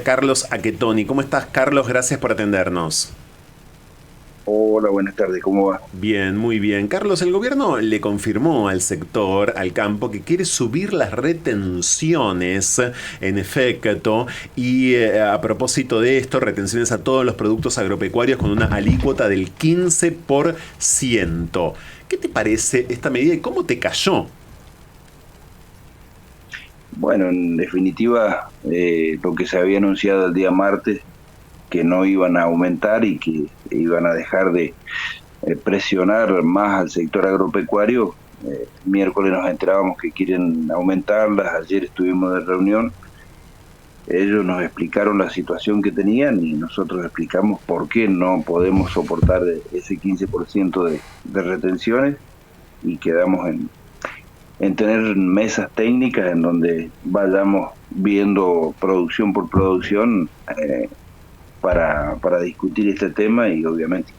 Carlos Aquetoni. ¿Cómo estás, Carlos? Gracias por atendernos. Hola, buenas tardes, ¿cómo va? Bien, muy bien. Carlos, el gobierno le confirmó al sector, al campo, que quiere subir las retenciones, en efecto, y a propósito de esto, retenciones a todos los productos agropecuarios con una alícuota del 15%. ¿Qué te parece esta medida y cómo te cayó? Bueno, en definitiva, lo que se había anunciado el día martes, que no iban a aumentar y que iban a dejar de presionar más al sector agropecuario, miércoles nos enterábamos que quieren aumentarlas, ayer estuvimos de reunión, ellos nos explicaron la situación que tenían y nosotros explicamos por qué no podemos soportar ese 15% de retenciones y quedamos en tener mesas técnicas en donde vayamos viendo producción por producción para discutir este tema y obviamente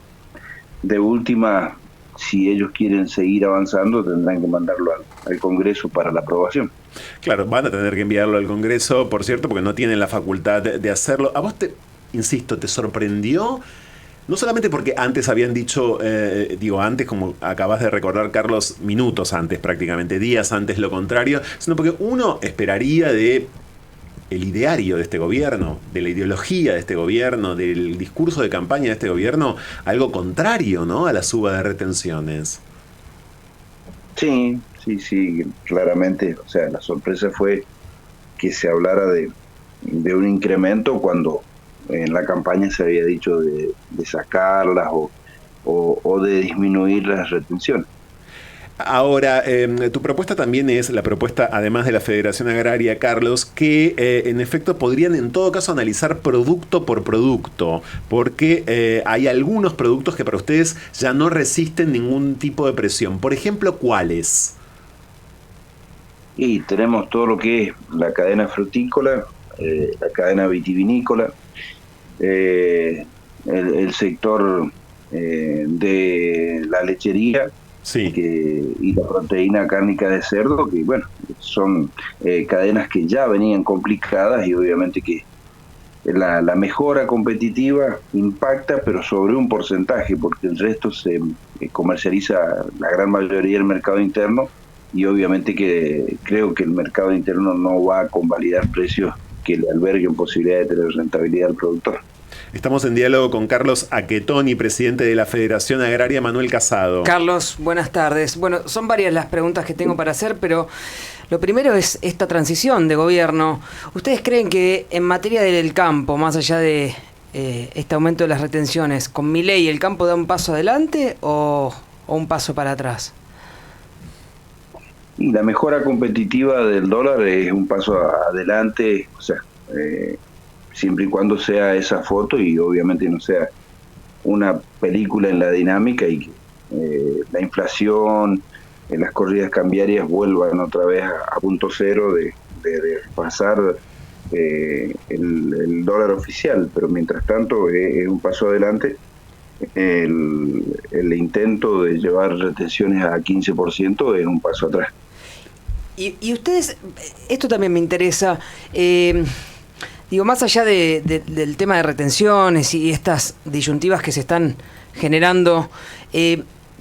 de última, si ellos quieren seguir avanzando, tendrán que mandarlo al Congreso para la aprobación. Claro, van a tener que enviarlo al Congreso, por cierto, porque no tienen la facultad de hacerlo. ¿A vos insisto, te sorprendió? No solamente porque antes habían dicho, digo antes, como acabas de recordar, Carlos, minutos antes prácticamente, días antes lo contrario, sino porque uno esperaría de el ideario de este gobierno, de la ideología de este gobierno, del discurso de campaña de este gobierno, algo contrario, ¿no?, a la suba de retenciones. Sí, sí, sí, claramente. O sea, la sorpresa fue que se hablara de un incremento cuando en la campaña se había dicho de sacarlas o de disminuir las retenciones. Ahora, tu propuesta también es la propuesta, además de la Federación Agraria, Carlos, que en efecto podrían en todo caso analizar producto por producto, porque hay algunos productos que para ustedes ya no resisten ningún tipo de presión. Por ejemplo, ¿cuáles? Y tenemos todo lo que es la cadena frutícola, la cadena vitivinícola, el sector de la lechería Sí. y la proteína cárnica de cerdo, que bueno, son cadenas que ya venían complicadas y obviamente que la mejora competitiva impacta, pero sobre un porcentaje, porque el resto se comercializa la gran mayoría del mercado interno y obviamente que creo que el mercado interno no va a convalidar precios que le alberguen posibilidad de tener rentabilidad al productor. Estamos en diálogo con Carlos Aquetoni, presidente de la Federación Agraria Manuel Casado. Carlos, buenas tardes. Bueno, son varias las preguntas que tengo para hacer, pero lo primero es esta transición de gobierno. ¿Ustedes creen que en materia del campo, más allá de este aumento de las retenciones, con Milei el campo da un paso adelante o un paso para atrás? Y la mejora competitiva del dólar es un paso adelante, o sea, siempre y cuando sea esa foto y obviamente no sea una película en la dinámica y que la inflación, las corridas cambiarias vuelvan otra vez a punto cero de pasar el dólar oficial, pero mientras tanto es un paso adelante. El intento de llevar retenciones a 15% es un paso atrás. Y ustedes, esto también me interesa, digo, más allá del tema de retenciones y estas disyuntivas que se están generando,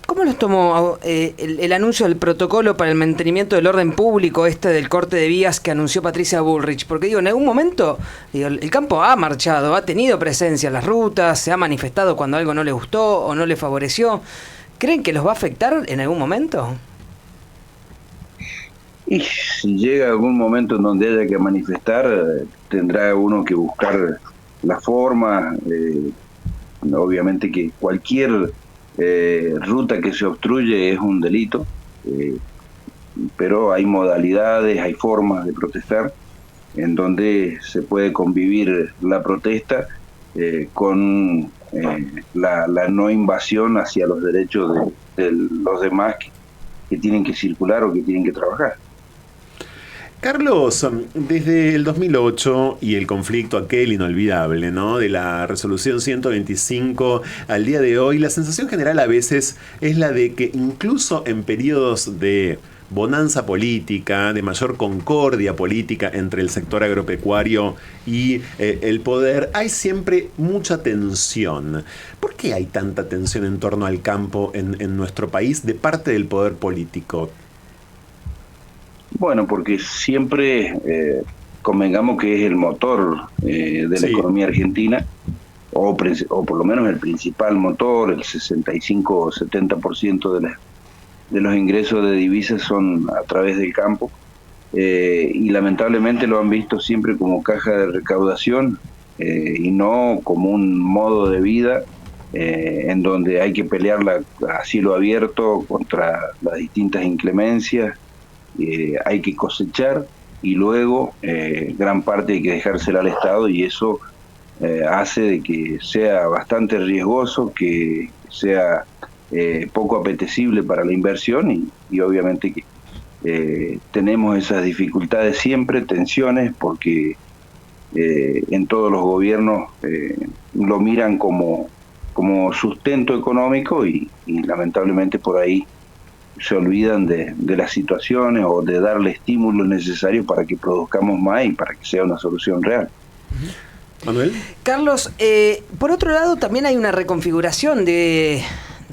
¿cómo los tomó el anuncio del protocolo para el mantenimiento del orden público, del corte de vías que anunció Patricia Bullrich? Porque digo, en algún momento digo, el campo ha marchado, ha tenido presencia en las rutas, se ha manifestado cuando algo no le gustó o no le favoreció. ¿Creen que los va a afectar en algún momento? Y si llega algún momento en donde haya que manifestar, tendrá uno que buscar la forma. Obviamente que cualquier ruta que se obstruye es un delito, pero hay modalidades, hay formas de protestar en donde se puede convivir la protesta con la no invasión hacia los derechos de los demás que tienen que circular o que tienen que trabajar. Carlos, desde el 2008 y el conflicto aquel inolvidable, ¿no?, de la resolución 125 al día de hoy, la sensación general a veces es la de que incluso en periodos de bonanza política, de mayor concordia política entre el sector agropecuario y el poder, hay siempre mucha tensión. ¿Por qué hay tanta tensión en torno al campo en nuestro país de parte del poder político? Bueno, porque siempre convengamos que es el motor de la economía argentina, o por lo menos el principal motor. El 65 o 70% de los ingresos de divisas son a través del campo, y lamentablemente lo han visto siempre como caja de recaudación, y no como un modo de vida en donde hay que pelearla a cielo abierto contra las distintas inclemencias. Hay que cosechar y luego gran parte hay que dejársela al Estado, y eso hace de que sea bastante riesgoso, que sea poco apetecible para la inversión, y obviamente que tenemos esas dificultades siempre, tensiones, porque en todos los gobiernos lo miran como sustento económico, y lamentablemente por ahí se olvidan de las situaciones o de darle estímulos necesarios para que produzcamos más y para que sea una solución real. Manuel. Carlos, por otro lado también hay una reconfiguración de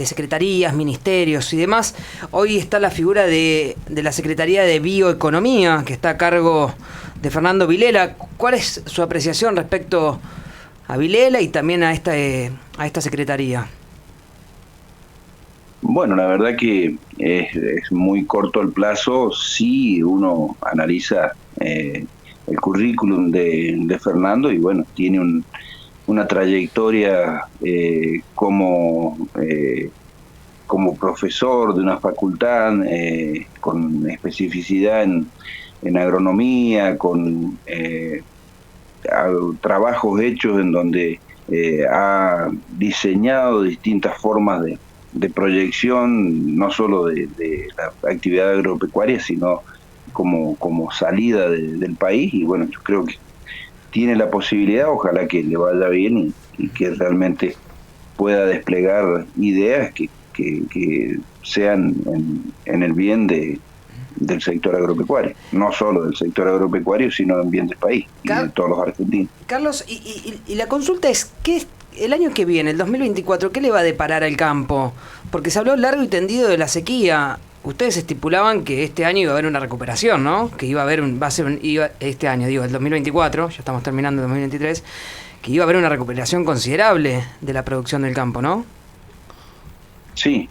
secretarías, ministerios y demás. Hoy está la figura de la Secretaría de Bioeconomía, que está a cargo de Fernando Vilela. ¿Cuál es su apreciación respecto a Vilela y también a esta secretaría? Bueno, la verdad que es muy corto el plazo. Si uno analiza el currículum de Fernando, y bueno, tiene una trayectoria como profesor de una facultad, con especificidad en agronomía, con trabajos hechos en donde ha diseñado distintas formas de proyección, no solo de la actividad agropecuaria, sino como salida del país. Y bueno, yo creo que tiene la posibilidad, ojalá que le vaya bien y que realmente pueda desplegar ideas que sean en el bien del sector agropecuario, no solo del sector agropecuario, sino en bien del país y de todos los argentinos. Carlos, y la consulta es, ¿qué el año que viene, el 2024, qué le va a deparar al campo? Porque se habló largo y tendido de la sequía. Ustedes estipulaban que este año iba a haber una recuperación, ¿no? Que este año, el 2024, ya estamos terminando el 2023, que iba a haber una recuperación considerable de la producción del campo, ¿no? Sí.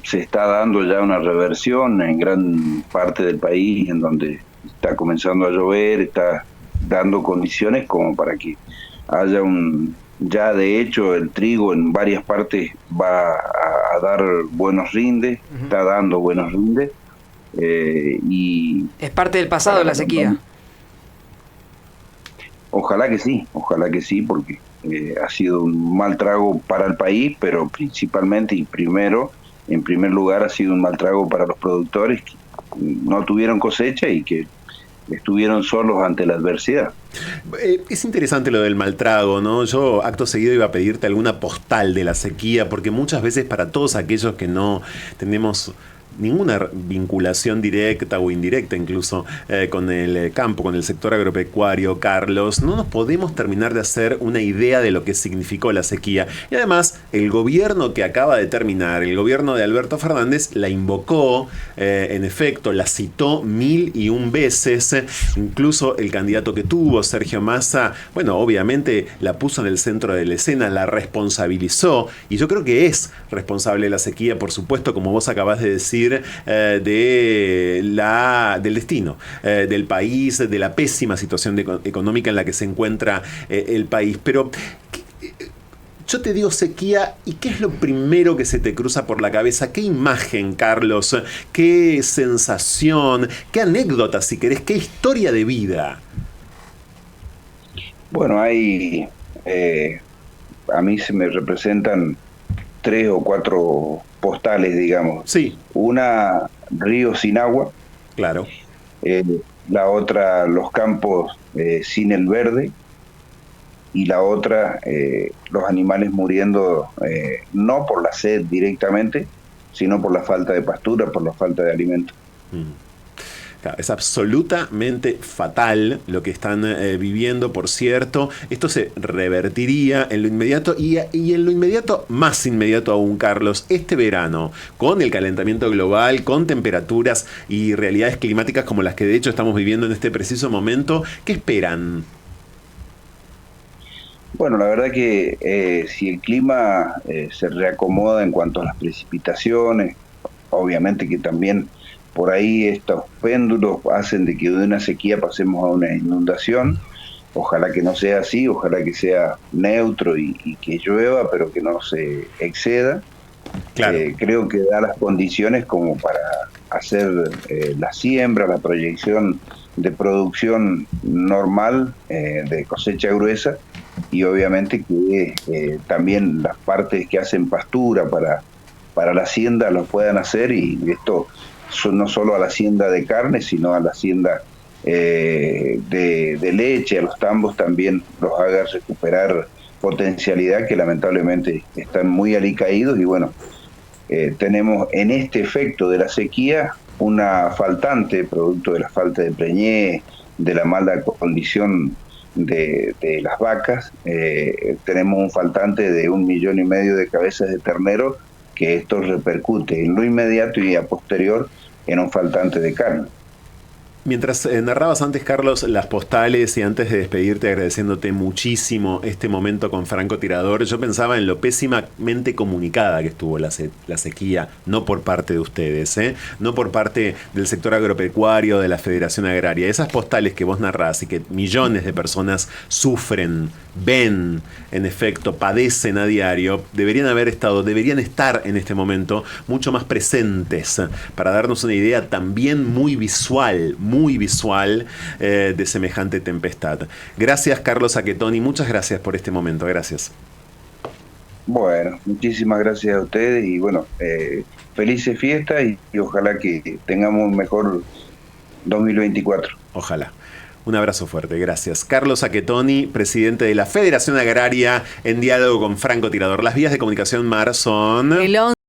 Se está dando ya una reversión en gran parte del país, en donde está comenzando a llover, está dando condiciones como para que haya ya de hecho el trigo en varias partes va a dar buenos rindes, está dando buenos rindes, y es parte del pasado de la sequía. Ojalá que sí, porque ha sido un mal trago para el país, pero principalmente y en primer lugar ha sido un mal trago para los productores que no tuvieron cosecha y que estuvieron solos ante la adversidad. Es interesante lo del maltrago, ¿no? Yo acto seguido iba a pedirte alguna postal de la sequía, porque muchas veces para todos aquellos que no tenemos ninguna vinculación directa o indirecta incluso con el campo, con el sector agropecuario, Carlos, no nos podemos terminar de hacer una idea de lo que significó la sequía. Y además, el gobierno que acaba de terminar, el gobierno de Alberto Fernández, la invocó, en efecto, la citó 1001 veces, incluso el candidato que tuvo, Sergio Massa, bueno, obviamente la puso en el centro de la escena, la responsabilizó, y yo creo que es responsable de la sequía, por supuesto, como vos acabás de decir, del destino del país, de la pésima situación económica en la que se encuentra el país. Pero yo te digo sequía, ¿y qué es lo primero que se te cruza por la cabeza? ¿Qué imagen, Carlos? ¿Qué sensación? ¿Qué anécdota, si querés? ¿Qué historia de vida? Bueno, hay a mí se me representan 3 o 4 postales, digamos. Sí. Una, río sin agua. Claro. La otra, los campos sin el verde. Y la otra, los animales muriendo, no por la sed directamente, sino por la falta de pastura, por la falta de alimento. Claro, es absolutamente fatal lo que están viviendo, por cierto. Esto se revertiría en lo inmediato y en lo inmediato, más inmediato aún, Carlos, este verano, con el calentamiento global, con temperaturas y realidades climáticas como las que de hecho estamos viviendo en este preciso momento, ¿qué esperan? Bueno, la verdad que si el clima se reacomoda en cuanto a las precipitaciones, obviamente que también por ahí estos péndulos hacen de que de una sequía pasemos a una inundación. Ojalá que no sea así, ojalá que sea neutro y que llueva, pero que no se exceda. Claro. Creo que da las condiciones como para hacer la siembra, la proyección de producción normal de cosecha gruesa, y obviamente que también las partes que hacen pastura para la hacienda lo puedan hacer, y esto no solo a la hacienda de carne, sino a la hacienda de leche, a los tambos también los haga recuperar potencialidad, que lamentablemente están muy alicaídos. Y bueno, tenemos en este efecto de la sequía una faltante, producto de la falta de preñez, de la mala condición de las vacas. Tenemos un faltante de 1,5 millones de cabezas de ternero, que esto repercute en lo inmediato y a posterior en un faltante de carne. Mientras narrabas antes, Carlos, las postales, y antes de despedirte agradeciéndote muchísimo este momento con francotirador, yo pensaba en lo pésimamente comunicada que estuvo la sequía, no por parte de ustedes, no por parte del sector agropecuario, de la Federación Agraria. Esas postales que vos narrás y que millones de personas sufren, ven, en efecto, padecen a diario, deberían estar en este momento mucho más presentes para darnos una idea también muy visual de semejante tempestad. Gracias, Carlos Achetoni, muchas gracias por este momento, gracias. Bueno, muchísimas gracias a ustedes y bueno, felices fiestas y ojalá que tengamos un mejor 2024. Ojalá. Un abrazo fuerte, gracias. Carlos Achetoni, presidente de la Federación Agraria, en diálogo con Francotirador. Las vías de comunicación, Mar, son...